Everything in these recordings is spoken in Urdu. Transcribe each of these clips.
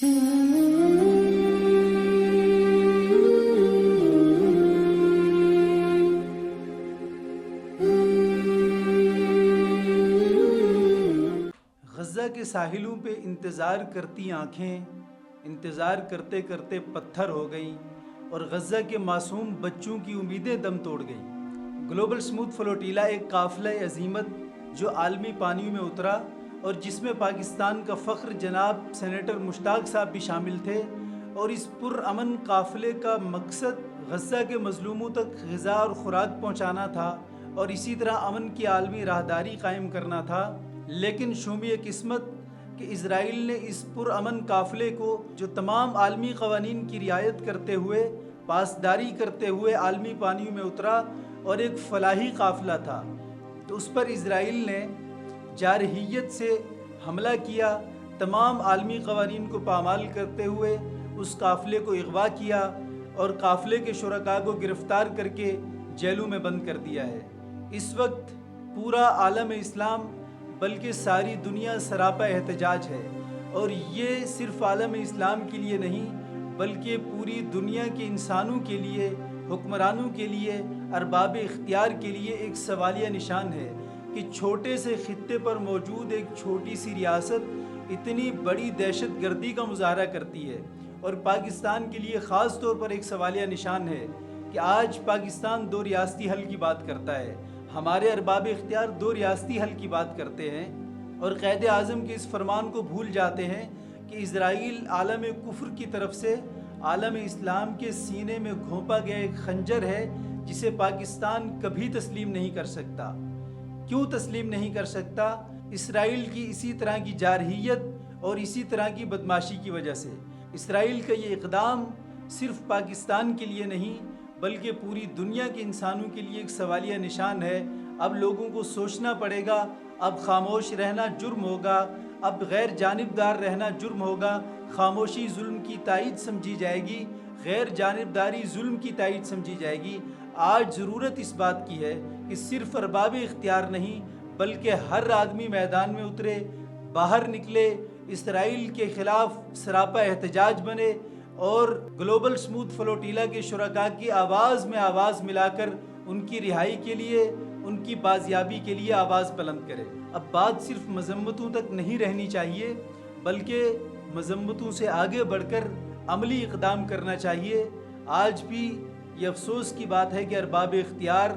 غزہ کے ساحلوں پہ انتظار کرتی آنکھیں انتظار کرتے کرتے پتھر ہو گئیں اور غزہ کے معصوم بچوں کی امیدیں دم توڑ گئیں۔ گلوبل اسموتھ فلوٹیلا ایک قافلہ عظیمت جو عالمی پانیوں میں اترا اور جس میں پاکستان کا فخر جناب سینیٹر مشتاق صاحب بھی شامل تھے، اور اس پرامن قافلے کا مقصد غزہ کے مظلوموں تک غذا اور خوراک پہنچانا تھا اور اسی طرح امن کی عالمی راہداری قائم کرنا تھا۔ لیکن شومی قسمت کہ اسرائیل نے اس پرامن قافلے کو، جو تمام عالمی قوانین کی رعایت کرتے ہوئے، پاسداری کرتے ہوئے عالمی پانیوں میں اترا اور ایک فلاحی قافلہ تھا، تو اس پر اسرائیل نے جارحیت سے حملہ کیا، تمام عالمی قوانین کو پامال کرتے ہوئے اس قافلے کو اغوا کیا اور قافلے کے شرکاء کو گرفتار کر کے جیلوں میں بند کر دیا ہے۔ اس وقت پورا عالم اسلام بلکہ ساری دنیا سراپا احتجاج ہے، اور یہ صرف عالم اسلام کے لیے نہیں بلکہ پوری دنیا کے انسانوں کے لیے، حکمرانوں کے لیے، ارباب اختیار کے لیے ایک سوالیہ نشان ہے کہ چھوٹے سے خطے پر موجود ایک چھوٹی سی ریاست اتنی بڑی دہشت گردی کا مظاہرہ کرتی ہے۔ اور پاکستان کے لیے خاص طور پر ایک سوالیہ نشان ہے کہ آج پاکستان دو ریاستی حل کی بات کرتا ہے، ہمارے ارباب اختیار دو ریاستی حل کی بات کرتے ہیں، اور قائد اعظم کے اس فرمان کو بھول جاتے ہیں کہ اسرائیل عالم کفر کی طرف سے عالم اسلام کے سینے میں گھونپا گیا ایک خنجر ہے جسے پاکستان کبھی تسلیم نہیں کر سکتا۔ کیوں تسلیم نہیں کر سکتا؟ اسرائیل کی اسی طرح کی جارحیت اور اسی طرح کی بدماشی کی وجہ سے۔ اسرائیل کا یہ اقدام صرف پاکستان کے لیے نہیں بلکہ پوری دنیا کے انسانوں کے لیے ایک سوالیہ نشان ہے۔ اب لوگوں کو سوچنا پڑے گا، اب خاموش رہنا جرم ہوگا، اب غیر جانبدار رہنا جرم ہوگا۔ خاموشی ظلم کی تائید سمجھی جائے گی، غیر جانبداری ظلم کی تائید سمجھی جائے گی۔ آج ضرورت اس بات کی ہے کہ صرف ارباب اختیار نہیں بلکہ ہر آدمی میدان میں اترے، باہر نکلے، اسرائیل کے خلاف سراپا احتجاج بنے اور گلوبل اسموتھ فلوٹیلا کے شرکاء کی آواز میں آواز ملا کر ان کی رہائی کے لیے، ان کی بازیابی کے لیے آواز بلند کرے۔ اب بات صرف مذمتوں تک نہیں رہنی چاہیے بلکہ مذمتوں سے آگے بڑھ کر عملی اقدام کرنا چاہیے۔ آج بھی یہ افسوس کی بات ہے کہ ارباب اختیار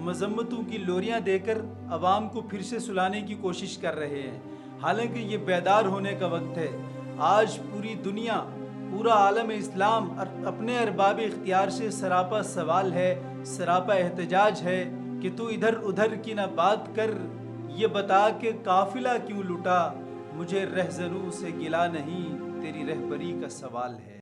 مذمتوں کی لوریاں دے کر عوام کو پھر سے سلانے کی کوشش کر رہے ہیں، حالانکہ یہ بیدار ہونے کا وقت ہے۔ آج پوری دنیا، پورا عالم اسلام اپنے ارباب اختیار سے سراپا سوال ہے، سراپا احتجاج ہے کہ تو ادھر ادھر کی نہ بات کر، یہ بتا کہ قافلہ کیوں لٹا، مجھے رہزنوں سے گلہ نہیں، تیری رہبری کا سوال ہے۔